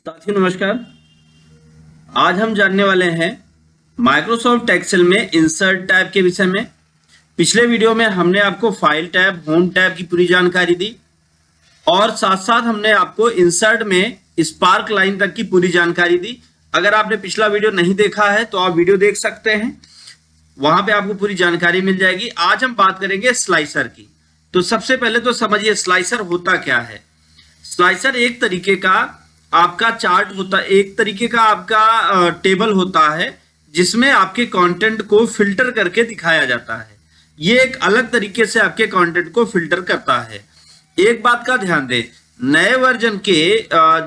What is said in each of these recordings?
साथियों नमस्कार। आज हम जानने वाले हैं माइक्रोसॉफ्ट एक्सेल में इंसर्ट टैब के विषय में। पिछले वीडियो में हमने आपको फाइल टैब, होम टैब की पूरी जानकारी दी और साथ साथ हमने आपको इंसर्ट में स्पार्क लाइन तक की पूरी जानकारी दी। अगर आपने पिछला वीडियो नहीं देखा है तो आप वीडियो देख सकते हैं, वहां पे आपको पूरी जानकारी मिल जाएगी। आज हम बात करेंगे स्लाइसर की। तो सबसे पहले तो समझिए स्लाइसर होता क्या है। स्लाइसर एक तरीके का आपका चार्ट होता है, एक तरीके का आपका टेबल होता है जिसमें आपके कंटेंट को फिल्टर करके दिखाया जाता है। ये एक अलग तरीके से आपके कंटेंट को फिल्टर करता है। एक बात का ध्यान दें, नए वर्जन के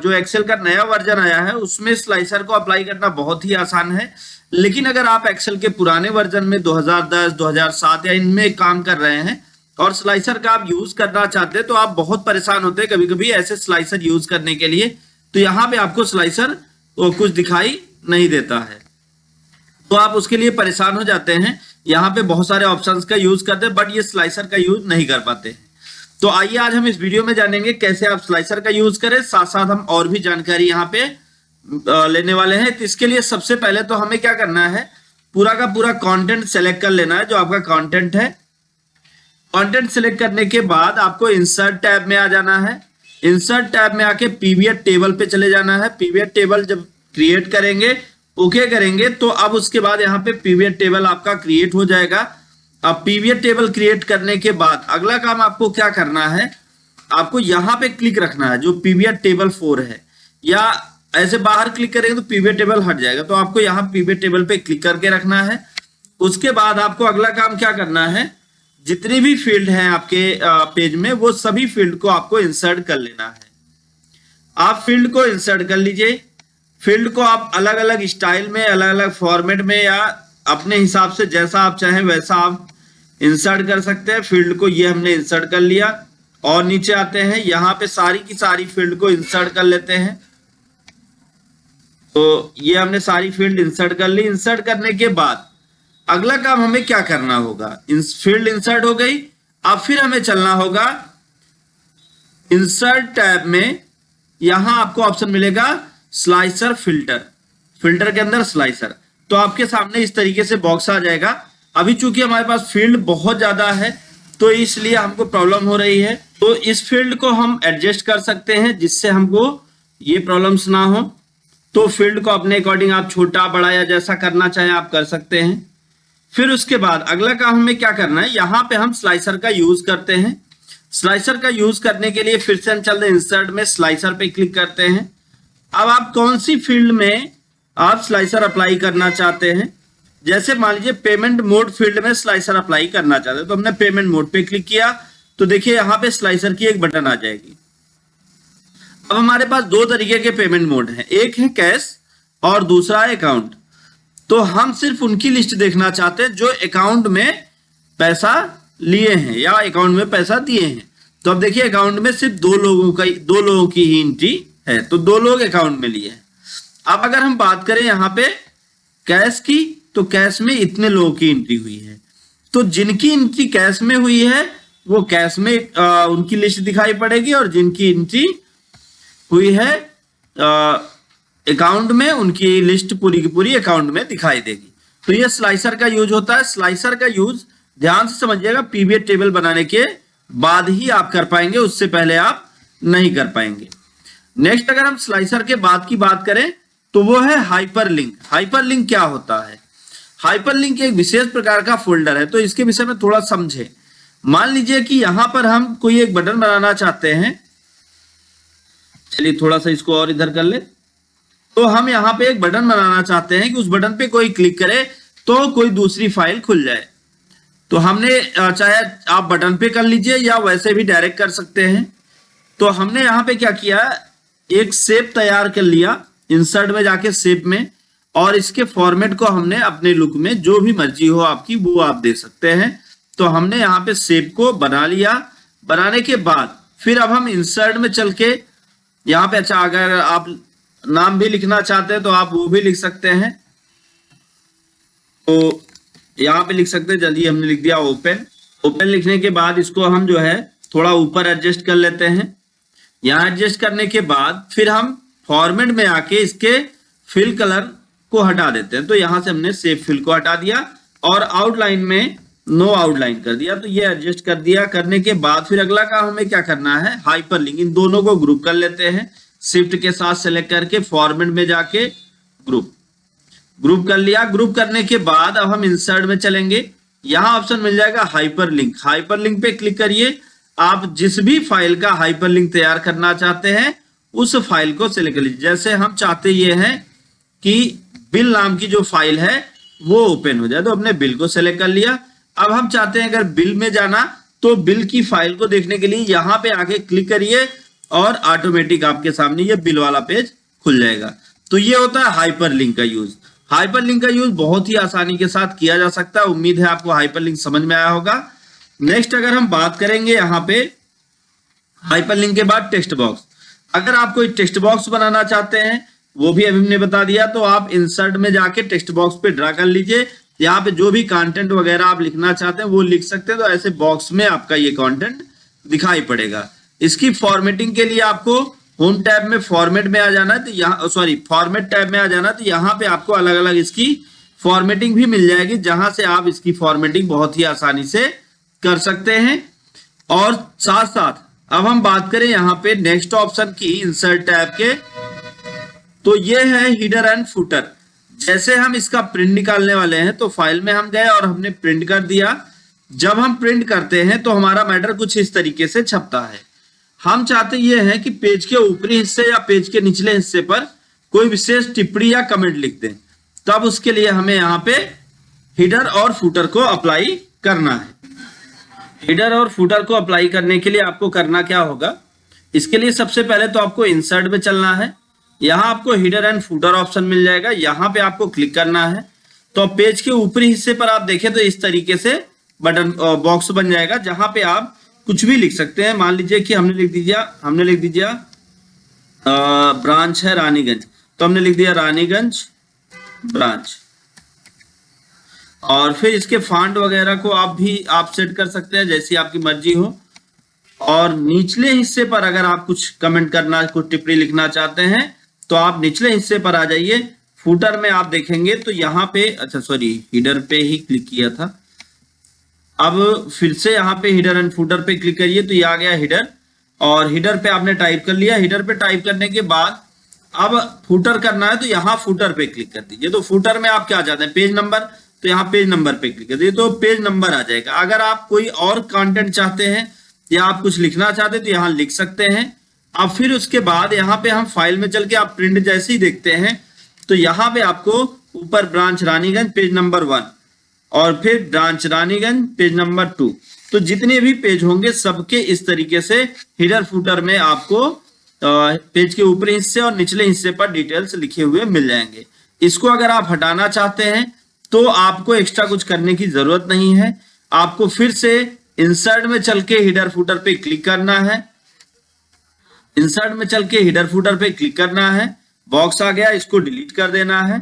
जो एक्सेल का नया वर्जन आया है उसमें स्लाइसर को अप्लाई करना बहुत ही आसान है। लेकिन अगर आप एक्सेल के पुराने वर्जन में 2010, 2007 या इनमें काम कर रहे हैं और स्लाइसर का आप यूज करना चाहते हैं तो आप बहुत परेशान होते हैं कभी कभी ऐसे स्लाइसर यूज करने के लिए। तो यहाँ पे आपको स्लाइसर कुछ दिखाई नहीं देता है तो आप उसके लिए परेशान हो जाते हैं। यहाँ पे बहुत सारे ऑप्शंस का यूज करते हैं बट ये स्लाइसर का यूज नहीं कर पाते। तो आइए आज हम इस वीडियो में जानेंगे कैसे आप स्लाइसर का यूज करें, साथ साथ हम और भी जानकारी यहाँ पे लेने वाले हैं। तो इसके लिए सबसे पहले तो हमें क्या करना है, पूरा का पूरा कंटेंट सेलेक्ट कर लेना है जो आपका कंटेंट है। कंटेंट सेलेक्ट करने के बाद आपको इंसर्ट टैब में आ जाना है। इंसर्ट टैब में आके पीवीएट टेबल पे चले जाना है। पीवीएट टेबल जब क्रिएट करेंगे, ओके करेंगे तो अब उसके बाद यहाँ पे पीवीएट टेबल आपका क्रिएट हो जाएगा। अब पीवीएट टेबल क्रिएट करने के बाद अगला काम आपको क्या करना है, आपको यहाँ पे क्लिक रखना है जो पीवीएट टेबल 4 है, या ऐसे बाहर क्लिक करेंगे तो पीवीएट टेबल हट जाएगा। तो आपको यहाँ पीवीएट टेबल पे क्लिक करके रखना है। उसके बाद आपको अगला काम क्या करना है, जितनी भी फील्ड हैं आपके पेज में वो सभी फील्ड को आपको इंसर्ट कर लेना है। आप फील्ड को इंसर्ट कर लीजिए। फील्ड को आप अलग अलग स्टाइल में, अलग अलग फॉर्मेट में या अपने हिसाब से जैसा आप चाहें वैसा आप इंसर्ट कर सकते हैं। फील्ड को ये हमने इंसर्ट कर लिया और नीचे आते हैं, यहाँ पे सारी की सारी फील्ड को इंसर्ट कर लेते हैं। तो ये हमने सारी फील्ड इंसर्ट कर ली। इंसर्ट करने के बाद अगला काम हमें क्या करना होगा, फील्ड इंसर्ट हो गई। अब फिर हमें चलना होगा इंसर्ट टैब में, यहां आपको ऑप्शन मिलेगा स्लाइसर फिल्टर। फिल्टर के अंदर स्लाइसर, तो आपके सामने इस तरीके से बॉक्स आ जाएगा। अभी चूंकि हमारे पास फील्ड बहुत ज्यादा है तो इसलिए हमको प्रॉब्लम हो रही है। तो इस फील्ड को हम एडजस्ट कर सकते हैं जिससे हमको ये प्रॉब्लम्स ना हो। तो फील्ड को अपने अकॉर्डिंग आप छोटा बड़ा या जैसा करना चाहें आप कर सकते हैं। फिर उसके बाद अगला काम हमें क्या करना है, यहाँ पे हम स्लाइसर का यूज करते हैं। स्लाइसर का यूज करने के लिए फिर से हम चलते हैं इंसर्ट में, स्लाइसर पे क्लिक करते हैं। अब आप कौन सी फील्ड में आप स्लाइसर अप्लाई करना चाहते हैं, जैसे मान लीजिए पेमेंट मोड फील्ड में स्लाइसर अप्लाई करना चाहते हैं तो हमने पेमेंट मोड पे क्लिक किया तो देखिए यहाँ पे स्लाइसर की एक बटन आ जाएगी। अब हमारे पास दो तरीके के पेमेंट मोड हैं, एक है कैश और दूसरा है अकाउंट। तो हम सिर्फ उनकी लिस्ट देखना चाहते हैं जो अकाउंट में पैसा लिए हैं या अकाउंट में पैसा दिए हैं। तो अब देखिए अकाउंट में सिर्फ दो लोगों की ही एंट्री है, तो 2 लोग अकाउंट में लिए हैं। अब अगर हम बात करें यहाँ पे कैश की, तो कैश में इतने लोगों की एंट्री हुई है। तो जिनकी एंट्री कैश में हुई है वो कैश में उनकी लिस्ट दिखाई पड़ेगी और जिनकी एंट्री हुई है अकाउंट में उनकी लिस्ट पूरी की पूरी अकाउंट में दिखाई देगी। तो ये स्लाइसर का यूज होता है। स्लाइसर का यूज ध्यान से समझिएगा, पीवीएट टेबल बनाने के बाद ही आप कर पाएंगे, उससे पहले आप नहीं कर पाएंगे। नेक्स्ट अगर हम स्लाइसर के बाद की बात करें तो वो है हाइपरलिंक। हाइपरलिंक क्या होता है, हाइपरलिंक एक विशेष प्रकार का फोल्डर है। तो इसके विषय में थोड़ा समझे। मान लीजिए कि यहां पर हम कोई एक बटन बनाना चाहते हैं, चलिए थोड़ा सा इसको और इधर कर ले। तो हम यहाँ पे एक बटन बनाना चाहते हैं कि उस बटन पे कोई क्लिक करे तो कोई दूसरी फाइल खुल जाए। तो हमने चाहे आप बटन पे कर लीजिए या वैसे भी डायरेक्ट कर सकते हैं। तो हमने यहाँ पे क्या किया, एक शेप तैयार कर लिया इंसर्ट में जाके शेप में, और इसके फॉर्मेट को हमने अपने लुक में जो भी मर्जी हो आपकी वो आप दे सकते हैं। तो हमने यहाँ पे शेप को बना लिया। बनाने के बाद फिर अब हम इंसर्ट में चल के यहाँ पे, अच्छा अगर आप नाम भी लिखना चाहते हैं तो आप वो भी लिख सकते हैं। तो यहाँ पे लिख सकते हैं, चलिए हमने लिख दिया ओपन। ओपन लिखने के बाद इसको हम जो है थोड़ा ऊपर एडजस्ट कर लेते हैं। यहाँ एडजस्ट करने के बाद फिर हम फॉर्मेट में आके इसके फिल कलर को हटा देते हैं। तो यहां से हमने सेव फिल को हटा दिया और आउटलाइन में नो आउटलाइन कर दिया। तो ये एडजस्ट कर दिया। करने के बाद फिर अगला काम हमें क्या करना है, हाइपरलिंक, इन दोनों को ग्रुप कर लेते हैं। शिफ्ट के साथ सेलेक्ट करके फॉर्मेट में जाके ग्रुप कर लिया। ग्रुप करने के बाद अब हम इंसर्ट में चलेंगे। यहाँ ऑप्शन मिल जाएगा हाइपरलिंक। हाइपरलिंक पे क्लिक करिए। आप जिस भी फाइल का हाइपरलिंक तैयार करना चाहते हैं उस फाइल को सिलेक्ट कर लीजिए। जैसे हम चाहते ये हैं कि बिल नाम की जो फाइल है वो ओपन हो जाए, तो हमने बिल को सिलेक्ट कर लिया। अब हम चाहते हैं अगर बिल में जाना तो बिल की फाइल को देखने के लिए यहाँ पे आके क्लिक करिए और ऑटोमेटिक आपके सामने ये बिल वाला पेज खुल जाएगा। तो ये होता है हाइपरलिंक का यूज। हाइपरलिंक का यूज बहुत ही आसानी के साथ किया जा सकता है। उम्मीद है आपको हाइपरलिंक समझ में आया होगा। नेक्स्ट अगर हम बात करेंगे यहाँ पे हाइपरलिंक के बाद टेक्स्ट बॉक्स। अगर आप कोई टेक्स्ट बॉक्स बनाना चाहते हैं, वो भी अभी हमने बता दिया, तो आप इंसर्ट में जाके टेक्स्ट बॉक्स पे ड्रा कर लीजिए। यहाँ पे जो भी कंटेंट वगैरह आप लिखना चाहते हैं वो लिख सकते हैं। तो ऐसे बॉक्स में आपका ये कंटेंट दिखाई पड़ेगा। इसकी फॉर्मेटिंग के लिए आपको होम टैब में फॉर्मेट में आ जाना है, तो यहाँ फॉर्मेट टैब में आ जाना, तो यहाँ पे आपको अलग अलग इसकी फॉर्मेटिंग भी मिल जाएगी, जहां से आप इसकी फॉर्मेटिंग बहुत ही आसानी से कर सकते हैं। और साथ साथ अब हम बात करें यहाँ पे नेक्स्ट ऑप्शन की इंसर्ट टैब के, तो ये है हिडर एंड फुटर। जैसे हम इसका प्रिंट निकालने वाले हैं तो फाइल में हम गए और हमने प्रिंट कर दिया। जब हम प्रिंट करते हैं तो हमारा मैटर कुछ इस तरीके से छपता है। हम चाहते ये हैं कि पेज के ऊपरी हिस्से या पेज के निचले हिस्से पर कोई विशेष टिप्पणी या कमेंट लिख दें। तब उसके लिए हमें यहाँ पे हिडर और फुटर को अप्लाई करना है। हिडर और फुटर को अप्लाई करने के लिए आपको करना क्या होगा, इसके लिए सबसे पहले तो आपको इंसर्ट में चलना है। यहाँ आपको हिडर एंड फुटर ऑप्शन मिल जाएगा, यहाँ पे आपको क्लिक करना है। तो पेज के ऊपरी हिस्से पर आप देखें तो इस तरीके से बटन बॉक्स बन जाएगा, जहां पे आप कुछ भी लिख सकते हैं। मान लीजिए कि हमने लिख दिया ब्रांच है रानीगंज, तो हमने लिख दिया रानीगंज ब्रांच। और फिर इसके फॉन्ट वगैरह को आप सेट कर सकते हैं जैसी आपकी मर्जी हो। और निचले हिस्से पर अगर आप कुछ कमेंट करना, कुछ टिप्पणी लिखना चाहते हैं तो आप निचले हिस्से पर आ जाइए। फुटर में आप देखेंगे तो यहाँ पे हिडर पे ही क्लिक किया था। अब फिर से यहाँ पे हिडर एंड फुटर पे क्लिक करिए तो ये आ गया हिडर, और हिडर पे आपने टाइप कर लिया। हिडर पे टाइप करने के बाद अब फुटर करना है तो यहाँ फुटर पे क्लिक कर दीजिए। तो फुटर में आप क्या चाहते हैं, पेज नंबर, तो यहाँ पेज नंबर पे क्लिक कर दीजिए तो पेज नंबर आ जाएगा। अगर आप कोई और कंटेंट चाहते हैं या आप कुछ लिखना चाहते हैं तो यहाँ लिख सकते हैं। अब फिर उसके बाद यहाँ पे हम फाइल में चल के आप प्रिंट जैसे ही देखते हैं तो यहाँ पे आपको ऊपर ब्रांच रानीगंज पेज नंबर 1 और फिर ब्रांच रानीगंज पेज नंबर 2, तो जितने भी पेज होंगे सबके इस तरीके से हिडर फुटर में आपको पेज के ऊपरी हिस्से और निचले हिस्से पर डिटेल्स लिखे हुए मिल जाएंगे। इसको अगर आप हटाना चाहते हैं तो आपको एक्स्ट्रा कुछ करने की जरूरत नहीं है। आपको फिर से इंसर्ट में चल के हिडर फुटर पे क्लिक करना है। इंसर्ट में चल के हिडर फुटर पे क्लिक करना है। बॉक्स आ गया, इसको डिलीट कर देना है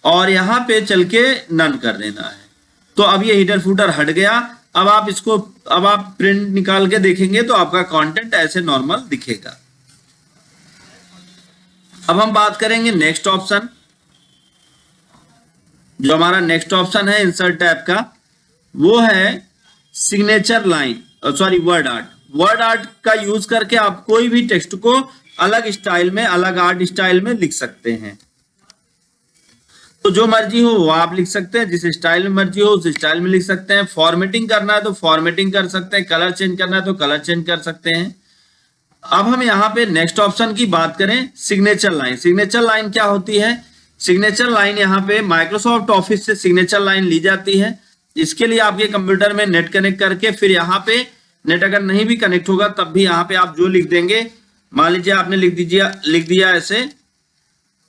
और यहाँ पे चल के नन कर देना है। तो अब ये हिडर फुटर हट गया। अब आप प्रिंट निकाल के देखेंगे तो आपका कंटेंट ऐसे नॉर्मल दिखेगा। अब हम बात करेंगे नेक्स्ट ऑप्शन। जो हमारा नेक्स्ट ऑप्शन है इंसर्ट टैब का, वो है signature line, word art. Word art का यूज करके आप कोई भी टेक्स्ट को अलग स्टाइल में, अलग आर्ट स्टाइल में लिख सकते हैं। तो जो मर्जी हो वो आप लिख सकते हैं, जिस स्टाइल में मर्जी हो उस स्टाइल में लिख सकते हैं। फॉर्मेटिंग करना है तो फॉर्मेटिंग कर सकते हैं, कलर चेंज करना है तो कलर चेंज कर सकते हैं। अब हम यहाँ पे नेक्स्ट ऑप्शन की बात करें, सिग्नेचर लाइन। सिग्नेचर लाइन क्या होती है? सिग्नेचर लाइन यहाँ पे माइक्रोसॉफ्ट ऑफिस से सिग्नेचर लाइन ली जाती है। इसके लिए आपके कंप्यूटर में नेट कनेक्ट करके, फिर यहाँ पे नेट अगर नहीं भी कनेक्ट होगा तब भी यहाँ पे आप जो लिख देंगे, मान लीजिए आपने लिख दिया ऐसे।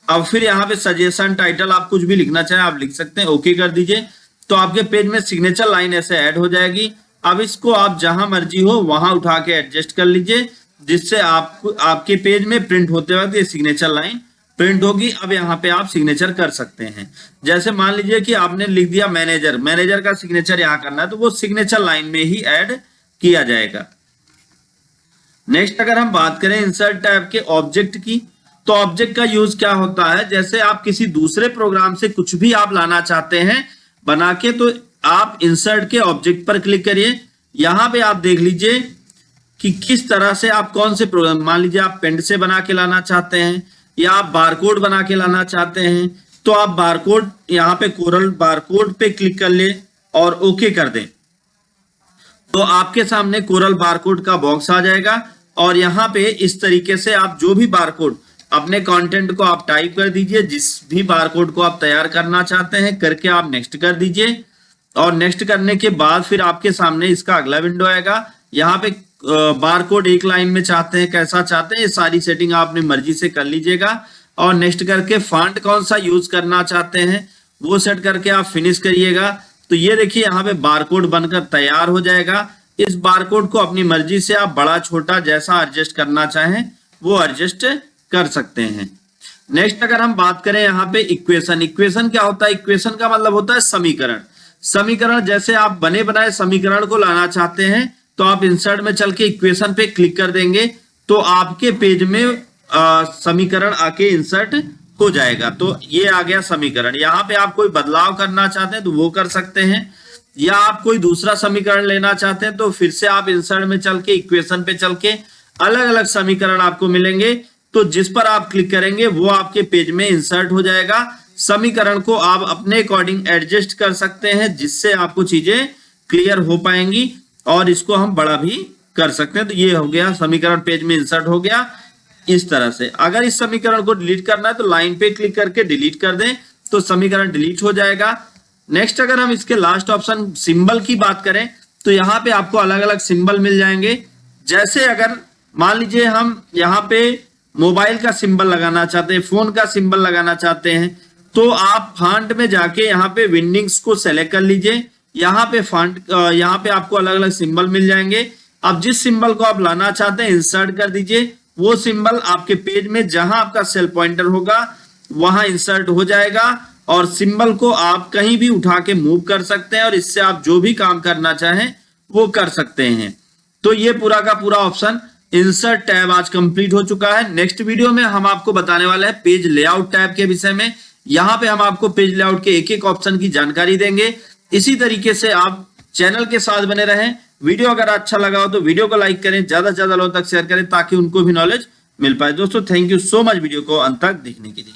अब फिर यहाँ पे सजेशन, टाइटल, आप कुछ भी लिखना चाहें आप लिख सकते हैं, ओके कर दीजिए तो आपके पेज में सिग्नेचर लाइन ऐसे ऐड हो जाएगी। अब इसको आप जहां मर्जी हो वहां उठा के एडजस्ट कर लीजिए, जिससे आपके पेज में प्रिंट होते वक्त ये सिग्नेचर लाइन प्रिंट होगी। अब यहाँ पे आप सिग्नेचर कर सकते हैं। जैसे मान लीजिए कि आपने लिख दिया मैनेजर का सिग्नेचर यहाँ करना है तो वो सिग्नेचर लाइन में ही ऐड किया जाएगा। नेक्स्ट अगर हम बात करें इंसर्ट टैब के ऑब्जेक्ट की, तो ऑब्जेक्ट का यूज क्या होता है, जैसे आप किसी दूसरे प्रोग्राम से कुछ भी आप लाना चाहते हैं बना के, तो आप इंसर्ट के ऑब्जेक्ट पर क्लिक करिए। यहां पे आप देख लीजिए कि किस तरह से आप कौन से प्रोग्राम, मान लीजिए आप पेंट से बना के लाना चाहते हैं या आप बारकोड बना के लाना चाहते हैं, तो आप बारकोड यहाँ पे कोरल बारकोड पे क्लिक कर ले और ओके कर दें, तो आपके सामने कोरल बारकोड का बॉक्स आ जाएगा। और यहाँ पे इस तरीके से आप जो भी बारकोड अपने कंटेंट को आप टाइप कर दीजिए, जिस भी बारकोड को आप तैयार करना चाहते हैं करके आप नेक्स्ट कर दीजिए। और नेक्स्ट करने के बाद फिर आपके सामने इसका अगला विंडो आएगा। यहाँ पे बारकोड एक लाइन में चाहते हैं, कैसा चाहते हैं, ये सारी सेटिंग आप अपनी मर्जी से कर लीजिएगा। और नेक्स्ट करके फॉन्ट कौन सा यूज करना चाहते हैं वो सेट करके आप फिनिश करिएगा। तो ये देखिए यहाँ पे बारकोड बनकर तैयार हो जाएगा। इस बारकोड को अपनी मर्जी से आप बड़ा छोटा जैसा एडजस्ट करना चाहें वो एडजस्ट कर सकते हैं। नेक्स्ट अगर हम बात करें यहाँ पे इक्वेशन, इक्वेशन क्या होता है, इक्वेशन का मतलब होता है समीकरण। समीकरण जैसे आप बने बनाए समीकरण को लाना चाहते हैं तो आप इंसर्ट में चल के इक्वेशन पे क्लिक कर देंगे तो आपके पेज में समीकरण आके इंसर्ट हो जाएगा। तो ये आ गया समीकरण। यहाँ पे आप कोई बदलाव करना चाहते हैं तो वो कर सकते हैं, या आप कोई दूसरा समीकरण लेना चाहते हैं तो फिर से आप इंसर्ट में चल के इक्वेशन पे चल के अलग अलग समीकरण आपको मिलेंगे। तो जिस पर आप क्लिक करेंगे वो आपके पेज में इंसर्ट हो जाएगा। समीकरण को आप अपने अकॉर्डिंग एडजस्ट कर सकते हैं जिससे आपको चीजें क्लियर हो पाएंगी, और इसको हम बड़ा भी कर सकते हैं। तो ये हो गया समीकरण पेज में इंसर्ट हो गया इस तरह से। अगर इस समीकरण को डिलीट करना है तो लाइन पे क्लिक करके डिलीट कर दें तो समीकरण डिलीट हो जाएगा। नेक्स्ट अगर हम इसके लास्ट ऑप्शन सिंबल की बात करें तो यहाँ पे आपको अलग अलग सिंबल मिल जाएंगे। जैसे अगर मान लीजिए हम यहाँ पे मोबाइल का सिंबल लगाना चाहते हैं, फोन का सिंबल लगाना चाहते हैं, तो आप फॉन्ट में जाके यहाँ पे विंडिंग्स को सेलेक्ट कर लीजिए। यहाँ पे फॉन्ट यहाँ पे आपको अलग अलग सिंबल मिल जाएंगे। अब जिस सिंबल को आप लाना चाहते हैं इंसर्ट कर दीजिए, वो सिंबल आपके पेज में जहां आपका सेल पॉइंटर होगा वहां इंसर्ट हो जाएगा। और सिंबल को आप कहीं भी उठा के मूव कर सकते हैं और इससे आप जो भी काम करना चाहें वो कर सकते हैं। तो ये पूरा का पूरा ऑप्शन इंसर्ट टैब आज कंप्लीट हो चुका है। नेक्स्ट वीडियो में हम आपको बताने वाले हैं पेज लेआउट टैब के विषय में। यहाँ पे हम आपको पेज लेआउट के एक एक ऑप्शन की जानकारी देंगे। इसी तरीके से आप चैनल के साथ बने रहें। वीडियो अगर अच्छा लगा हो तो वीडियो को लाइक करें, ज्यादा से ज्यादा लोगों तक शेयर करें ताकि उनको भी नॉलेज मिल पाए। दोस्तों thank you so much video को अंत तक देखने के लिए।